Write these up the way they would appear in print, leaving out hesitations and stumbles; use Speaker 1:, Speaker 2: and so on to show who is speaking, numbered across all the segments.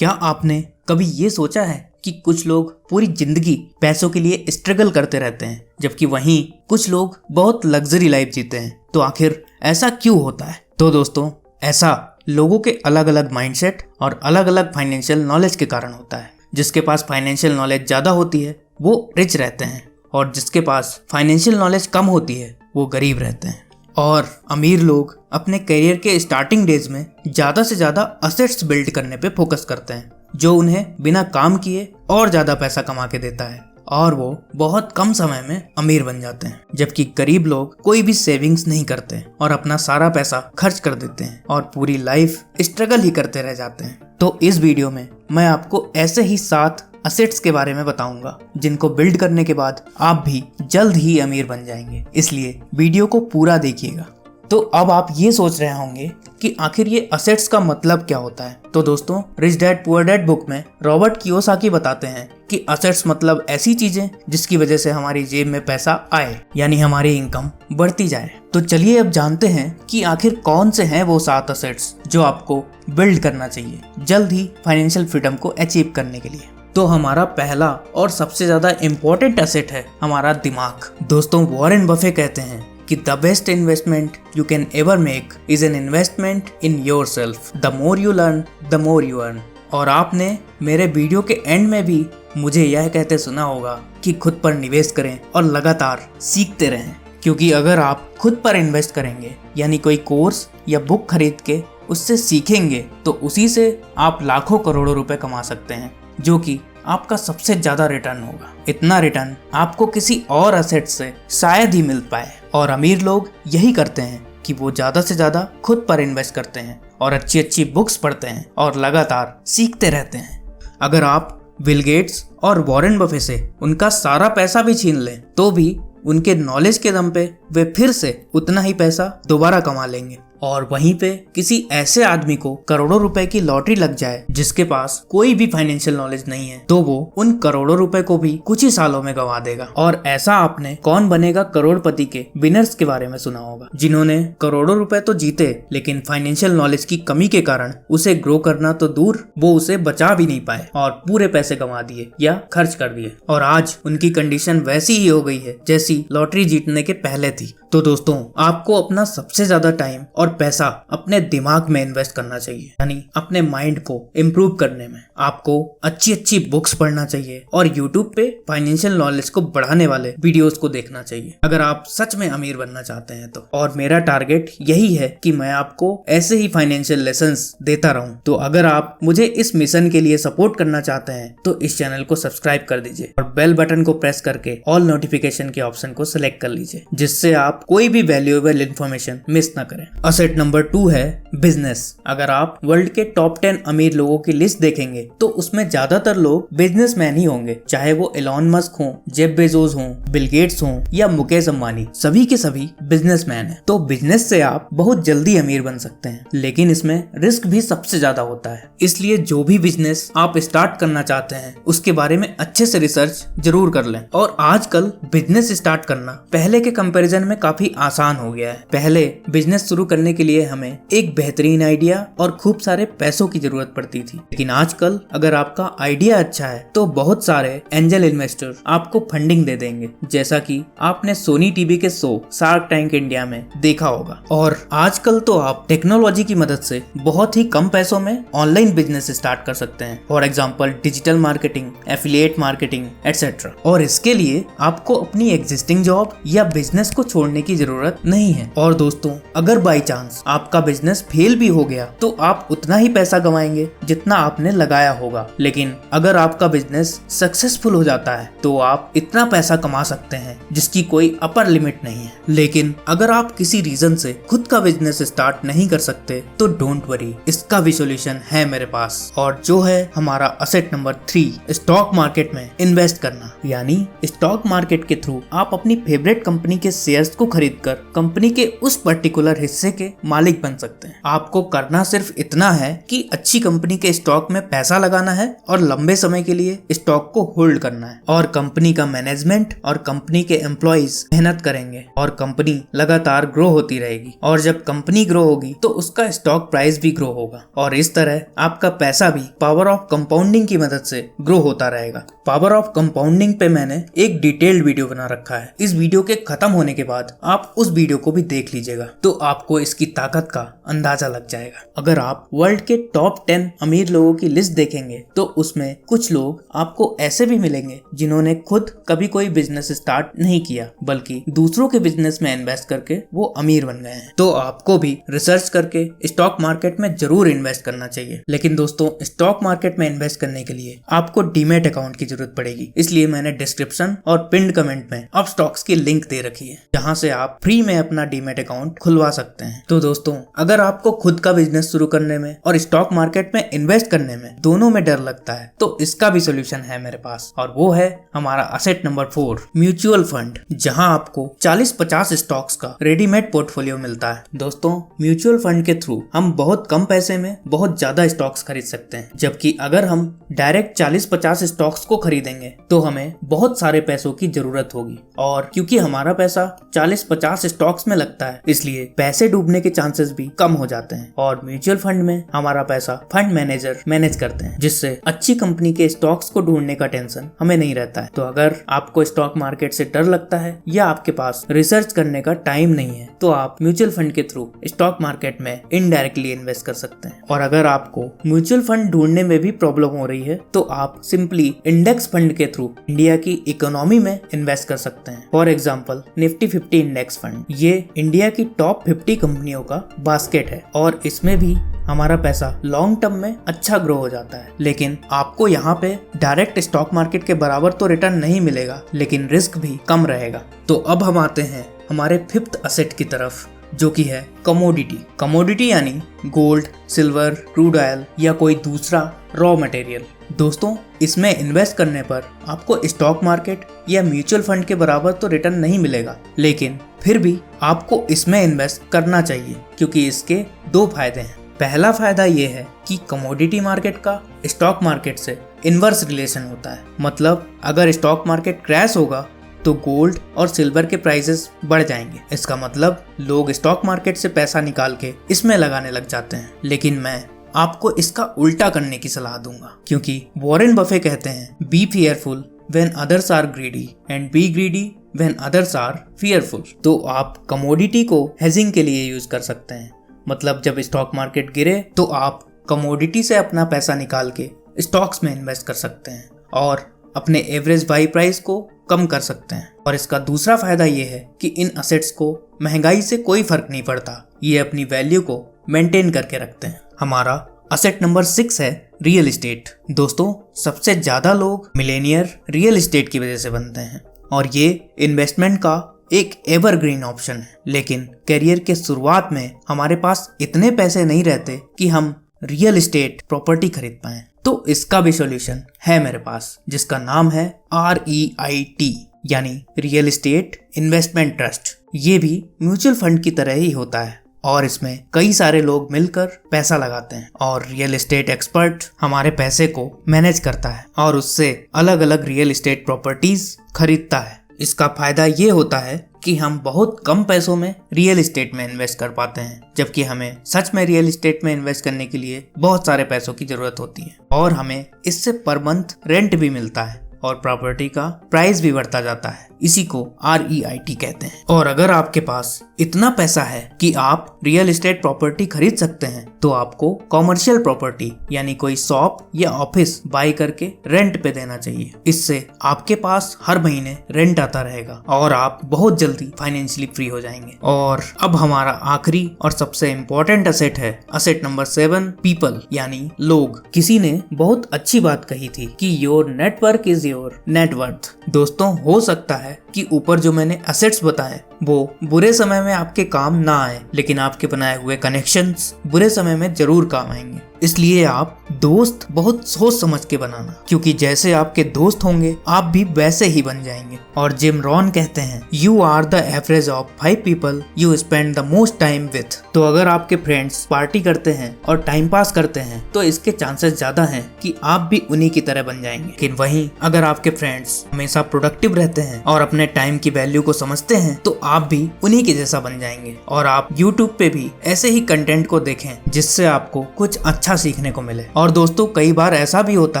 Speaker 1: क्या आपने कभी ये सोचा है कि कुछ लोग पूरी जिंदगी पैसों के लिए स्ट्रगल करते रहते हैं, जबकि वहीं कुछ लोग बहुत लग्जरी लाइफ जीते हैं। तो आखिर ऐसा क्यों होता है? तो दोस्तों, ऐसा लोगों के अलग अलग माइंडसेट और अलग अलग फाइनेंशियल नॉलेज के कारण होता है। जिसके पास फाइनेंशियल नॉलेज ज़्यादा होती है वो रिच रहते हैं, और जिसके पास फाइनेंशियल नॉलेज कम होती है वो गरीब रहते हैं। और अमीर लोग अपने करियर के स्टार्टिंग डेज में ज़्यादा से ज़्यादा असेट्स बिल्ड करने पे फोकस करते हैं, जो उन्हें बिना काम किए और ज़्यादा पैसा कमा के देता है, और वो बहुत कम समय में अमीर बन जाते हैं। जबकि गरीब लोग कोई भी सेविंग्स नहीं करते और अपना सारा पैसा खर्च कर देते हैं और पूरी लाइफ स्ट्रगल ही करते रह जाते हैं। तो इस वीडियो में मैं आपको ऐसे ही 7 असेट्स के बारे में बताऊंगा जिनको बिल्ड करने के बाद आप भी जल्द ही अमीर बन जाएंगे, इसलिए वीडियो को पूरा देखिएगा। तो अब आप ये सोच रहे होंगे कि आखिर ये असेट्स का मतलब क्या होता है। तो दोस्तों, rich dad poor dad book में रॉबर्ट कियोसाकी बताते हैं कि असेट्स मतलब ऐसी चीजें जिसकी वजह से हमारी जेब में पैसा आए, यानी हमारी इनकम बढ़ती जाए। तो चलिए अब जानते हैं कि आखिर कौन से हैं वो 7 असेट्स जो आपको बिल्ड करना चाहिए जल्द ही फाइनेंशियल फ्रीडम को अचीव करने के लिए। तो हमारा पहला और सबसे ज्यादा इम्पोर्टेंट असेट है हमारा दिमाग। दोस्तों, वॉरेन बफे कहते हैं कि the best investment you can ever make is an investment in yourself. The more you learn the more you earn. और आपने मेरे वीडियो के एंड में भी मुझे यह कहते सुना होगा कि खुद पर निवेश करें और लगातार सीखते रहें, क्योंकि अगर आप खुद पर इन्वेस्ट करेंगे, यानी कोई कोर्स या बुक खरीद के उससे सीखेंगे, तो उसी से आप लाखों करोड़ों रुपए कमा सकते हैं, जो कि आपका सबसे ज्यादा रिटर्न होगा। इतना रिटर्न आपको किसी और असेट से शायद ही मिल पाए। और अमीर लोग यही करते हैं कि वो ज्यादा से ज्यादा खुद पर इन्वेस्ट करते हैं और अच्छी अच्छी बुक्स पढ़ते हैं और लगातार सीखते रहते हैं। अगर आप बिल गेट्स और वॉरेन बफे से उनका सारा पैसा भी छीन लें, तो भी उनके नॉलेज के दम पे वे फिर से उतना ही पैसा दोबारा कमा लेंगे। और वहीं पे किसी ऐसे आदमी को करोड़ों रुपए की लॉटरी लग जाए जिसके पास कोई भी फाइनेंशियल नॉलेज नहीं है, तो वो उन करोड़ों रुपए को भी कुछ ही सालों में गंवा देगा। और ऐसा आपने कौन बनेगा करोड़पति के विनर्स के बारे में सुना होगा, जिन्होंने करोड़ों रुपए तो जीते, लेकिन फाइनेंशियल नॉलेज की कमी के कारण उसे ग्रो करना तो दूर, वो उसे बचा भी नहीं पाए और पूरे पैसे गंवा दिए या खर्च कर दिए। और आज उनकी कंडीशन वैसी ही हो गई है जैसी लॉटरी जीतने के पहले थी। तो दोस्तों, आपको अपना सबसे ज्यादा टाइम और पैसा अपने दिमाग में इन्वेस्ट करना चाहिए, यानी अपने माइंड को इम्प्रूव करने में। आपको अच्छी अच्छी बुक्स पढ़ना चाहिए और यूट्यूब पे फाइनेंशियल नॉलेज को बढ़ाने वाले वीडियोस को देखना चाहिए, अगर आप सच में अमीर बनना चाहते हैं तो। और मेरा टारगेट यही है कि मैं आपको ऐसे ही फाइनेंशियल लेसन्स देता रहूं। तो अगर आप मुझे इस मिशन के लिए सपोर्ट करना चाहते हैं तो इस चैनल को सब्सक्राइब कर दीजिए और बेल बटन को प्रेस करके ऑल नोटिफिकेशन के ऑप्शन को सिलेक्ट कर लीजिए, जिससे आप कोई भी वैल्यूएबल इंफॉर्मेशन मिस ना करें। असेट नंबर 2 है बिजनेस। अगर आप वर्ल्ड के टॉप 10 अमीर लोगों की लिस्ट देखेंगे तो उसमें ज्यादातर लोग बिजनेसमैन ही होंगे, चाहे वो एलॉन मस्क हो, जेफ बेजोस हो, बिल गेट्स हो या मुकेश अंबानी, सभी के सभी बिजनेसमैन हैं। तो बिजनेस से आप बहुत जल्दी अमीर बन सकते हैं, लेकिन इसमें रिस्क भी सबसे ज्यादा होता है। इसलिए जो भी बिजनेस आप स्टार्ट करना चाहते हैं उसके बारे में अच्छे से रिसर्च जरूर कर लें। और आजकल बिजनेस स्टार्ट करना पहले के कंपैरिजन में काफी आसान हो गया है। पहले बिजनेस शुरू करने के लिए हमें एक बेहतरीन आइडिया और खूब सारे पैसों की जरूरत पड़ती थी, लेकिन आजकल अगर आपका आइडिया अच्छा है तो बहुत सारे एंजल इन्वेस्टर आपको फंडिंग दे देंगे, जैसा कि आपने सोनी टीवी के शो शार्क टैंक इंडिया में देखा होगा। और आजकल तो आप टेक्नोलॉजी की मदद से बहुत ही कम पैसों में ऑनलाइन बिजनेस स्टार्ट कर सकते हैं, for example digital marketing, affiliate marketing etcetera. और इसके लिए आपको अपनी एग्जिस्टिंग जॉब या बिजनेस को छोड़ने की जरूरत नहीं है। और दोस्तों, अगर बाई चांस आपका बिजनेस फेल भी हो गया तो आप उतना ही पैसा कमाएंगे जितना आपने लगाया होगा, लेकिन अगर आपका बिजनेस सक्सेसफुल हो जाता है तो आप इतना पैसा कमा सकते हैं जिसकी कोई अपर लिमिट नहीं है। लेकिन अगर आप किसी रीजन से खुद का बिजनेस स्टार्ट नहीं कर सकते तो डोंट वरी, इसका भी सॉल्यूशन है मेरे पास, और जो है हमारा असेट नंबर 3, स्टॉक मार्केट में इन्वेस्ट करना। यानी स्टॉक मार्केट के थ्रू आप अपनी फेवरेट कंपनी के शेयर्स को खरीदकर कंपनी के उस पर्टिकुलर हिस्से के मालिक बन सकते हैं। आपको करना सिर्फ इतना है कि अच्छी कंपनी के स्टॉक में पैसा लगाना है और लंबे समय के लिए स्टॉक को होल्ड करना है, और कंपनी का मैनेजमेंट और कंपनी के एम्प्लॉइज मेहनत करेंगे और कंपनी लगातार ग्रो होती रहेगी, और जब कंपनी ग्रो होगी तो उसका स्टॉक प्राइस भी ग्रो होगा, और इस तरह आपका पैसा भी पावर ऑफ कंपाउंडिंग की मदद से ग्रो होता रहेगा। पावर ऑफ कंपाउंडिंग पे मैंने एक डिटेल्ड वीडियो बना रखा है। इस वीडियो के खत्म होने के बाद आप उस वीडियो को भी देख लीजिएगा तो आपको इसकी ताकत का अंदाजा लग जाएगा। अगर आप वर्ल्ड के टॉप 10 अमीर लोगों की लिस्ट देखेंगे तो उसमें कुछ लोग आपको ऐसे भी मिलेंगे जिन्होंने खुद कभी कोई बिजनेस स्टार्ट नहीं किया, बल्कि दूसरों के बिजनेस में इन्वेस्ट करके वो अमीर बन गए हैं। तो आपको भी रिसर्च करके स्टॉक मार्केट में जरूर इन्वेस्ट करना चाहिए। लेकिन दोस्तों, स्टॉक मार्केट में इन्वेस्ट करने के लिए आपको डीमैट अकाउंट की जरूरत पड़ेगी, इसलिए मैंने डिस्क्रिप्शन और पिन्ड कमेंट में अपस्टॉक्स की लिंक दे रखी है, जहां से आप फ्री में अपना डीमैट अकाउंट खुलवा सकते हैं। तो दोस्तों, अगर आपको खुद का बिजनेस शुरू करने में और स्टॉक मार्केट में इन्वेस्ट करने में दोनों में डर लगता है तो इसका भी सोल्यूशन है मेरे पास, और वो है हमारा असेट नंबर 4 म्यूचुअल फंड, जहां आपको 40-50 स्टॉक्स का रेडीमेड पोर्टफोलियो मिलता है। दोस्तों, म्यूचुअल फंड के थ्रू हम बहुत कम पैसे में बहुत ज्यादा स्टॉक्स खरीद सकते हैं, जबकि अगर हम डायरेक्ट 40-50 स्टॉक्स को खरीदेंगे तो हमें बहुत सारे पैसों की जरूरत होगी, और क्योंकि हमारा पैसा 40-50 स्टॉक्स में लगता है इसलिए पैसे डूबने के चांसेस भी कम हो जाते हैं, और म्यूचुअल फंड में हमारा पैसा फंड मैनेजर मैनेज करते हैं, जिससे अच्छी कंपनी के स्टॉक्स को ढूंढने का टेंशन हमें नहीं रहता है। तो अगर आपको स्टॉक मार्केट से डर लगता है या आपके पास रिसर्च करने का टाइम नहीं है तो आप म्यूचुअल फंड के थ्रू स्टॉक मार्केट में इनडायरेक्टली इन्वेस्ट कर सकते हैं। और अगर आपको म्यूचुअल फंड ढूंढने में भी प्रॉब्लम हो रही है तो आप सिंपली इंडेक्स फंड के थ्रू इंडिया की इकोनॉमी में इन्वेस्ट कर सकते हैं। For example, Nifty 50 index fund, ये इंडिया की टॉप 50 कंपनियों का बास्केट है, और इसमें भी हमारा पैसा लॉन्ग टर्म में अच्छा ग्रो हो जाता है। लेकिन आपको यहाँ पे डायरेक्ट स्टॉक मार्केट के बराबर तो रिटर्न नहीं मिलेगा, लेकिन रिस्क भी कम रहेगा। तो अब हम आते हैं हमारे 5th असेट की तरफ, जो कि है कमोडिटी। कमोडिटी यानी गोल्ड, सिल्वर, क्रूड ऑयल या कोई दूसरा रॉ मटेरियल। दोस्तों, इसमें इन्वेस्ट करने पर आपको स्टॉक मार्केट या म्यूचुअल फंड के बराबर तो रिटर्न नहीं मिलेगा, लेकिन फिर भी आपको इसमें इन्वेस्ट करना चाहिए, क्योंकि इसके 2 फायदे हैं। पहला फायदा ये है कि कमोडिटी मार्केट का स्टॉक मार्केट से इनवर्स रिलेशन होता है। मतलब अगर स्टॉक मार्केट क्रैश होगा तो गोल्ड और सिल्वर के प्राइसेस बढ़ जाएंगे। इसका मतलब लोग स्टॉक मार्केट से पैसा निकाल के इसमें लगाने लग जाते हैं। लेकिन मैं आपको इसका उल्टा करने की सलाह दूंगा, क्योंकि वॉरेन बफे कहते हैं, be fearful when others are greedy and be greedy when others are fearful. तो आप कमोडिटी को हेजिंग के लिए यूज कर सकते हैं। मतलब जब स्टॉक मार्केट गिरे तो आप कमोडिटी से अपना पैसा निकाल के स्टॉक्स में इन्वेस्ट कर सकते हैं और अपने एवरेज बाई प्राइस को कम कर सकते हैं। और इसका दूसरा फायदा ये है कि इन असेट्स को महंगाई से कोई फर्क नहीं पड़ता, ये अपनी वैल्यू को मेंटेन करके रखते हैं। हमारा असेट नंबर 6 है रियल एस्टेट। दोस्तों, सबसे ज्यादा लोग मिलेनियर रियल एस्टेट की वजह से बनते हैं, और ये इन्वेस्टमेंट का एक एवरग्रीन ऑप्शन है। लेकिन करियर के शुरुआत में हमारे पास इतने पैसे नहीं रहते कि हम रियल एस्टेट प्रॉपर्टी खरीद पाएं। तो इसका भी सॉल्यूशन है मेरे पास, जिसका नाम है REIT यानी रियल एस्टेट इन्वेस्टमेंट ट्रस्ट। ये भी म्यूचुअल फंड की तरह ही होता है, और इसमें कई सारे लोग मिलकर पैसा लगाते हैं, और रियल एस्टेट एक्सपर्ट हमारे पैसे को मैनेज करता है और उससे अलग अलग रियल एस्टेट प्रॉपर्टीज खरीदता है। इसका फायदा ये होता है कि हम बहुत कम पैसों में रियल एस्टेट में इन्वेस्ट कर पाते हैं, जबकि हमें सच में रियल एस्टेट में इन्वेस्ट करने के लिए बहुत सारे पैसों की जरूरत होती है, और हमें इससे पर मंथ रेंट भी मिलता है और प्रॉपर्टी का प्राइस भी बढ़ता जाता है। इसी को REIT कहते हैं। और अगर आपके पास इतना पैसा है कि आप रियल एस्टेट प्रॉपर्टी खरीद सकते हैं तो आपको कॉमर्शियल प्रॉपर्टी यानी कोई शॉप या ऑफिस बाय करके रेंट पे देना चाहिए। इससे आपके पास हर महीने रेंट आता रहेगा और आप बहुत जल्दी फाइनेंशियली फ्री हो जाएंगे। और अब हमारा आखिरी और सबसे इम्पोर्टेंट असेट है असेट नंबर 7 पीपल यानी लोग। किसी ने बहुत अच्छी बात कही थी कि your network is your net worth. दोस्तों, हो सकता है कि ऊपर जो मैंने असेट्स बताए वो बुरे समय में आपके काम ना आए, लेकिन आपके बनाए हुए कनेक्शंस बुरे समय में जरूर काम आएंगे। इसलिए आप दोस्त बहुत सोच समझ के बनाना, क्योंकि जैसे आपके दोस्त होंगे आप भी वैसे ही बन जाएंगे। और जिम रॉन कहते हैं you are the average of 5 people you spend the most time with. तो अगर आपके फ्रेंड्स पार्टी करते हैं और टाइम पास करते हैं तो इसके चांसेस ज्यादा हैं कि आप भी उन्हीं की तरह बन जाएंगे। लेकिन वहीं अगर आपके फ्रेंड्स हमेशा प्रोडक्टिव रहते हैं और अपने टाइम की वैल्यू को समझते हैं तो आप भी उन्हीं के जैसा बन जाएंगे। और आप यूट्यूब पे भी ऐसे ही कंटेंट को देखें जिससे आपको कुछ अच्छा सीखने को मिले। और दोस्तों कई बार ऐसा भी होता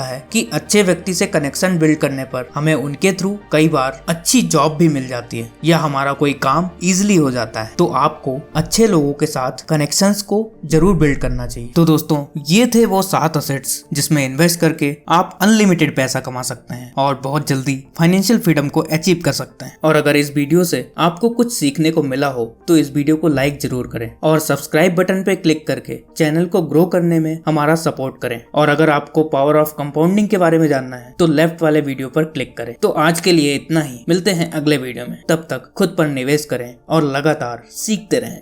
Speaker 1: है कि अच्छे व्यक्ति से कनेक्शन बिल्ड करने पर हमें उनके थ्रू कई बार अच्छी जॉब भी मिल जाती है या हमारा कोई काम इजीली हो जाता है। तो आपको अच्छे लोगों के साथ कनेक्शंस को जरूर बिल्ड करना चाहिए। तो दोस्तों ये थे वो 7 असेट्स जिसमें इन्वेस्ट करके आप अनलिमिटेड पैसा कमा सकते हैं और बहुत जल्दी फाइनेंशियल फ्रीडम को अचीव कर सकते हैं। और अगर इस वीडियो से आपको कुछ सीखने को मिला हो तो इस वीडियो को लाइक जरूर करें और सब्सक्राइब बटन पे क्लिक करके चैनल को ग्रो करने में हमारा सपोर्ट करें। और अगर आपको पावर ऑफ कंपाउंडिंग के बारे में जानना है तो लेफ्ट वाले वीडियो पर क्लिक करें। तो आज के लिए इतना ही, मिलते हैं अगले वीडियो में। तब तक खुद पर निवेश करें और लगातार सीखते रहें।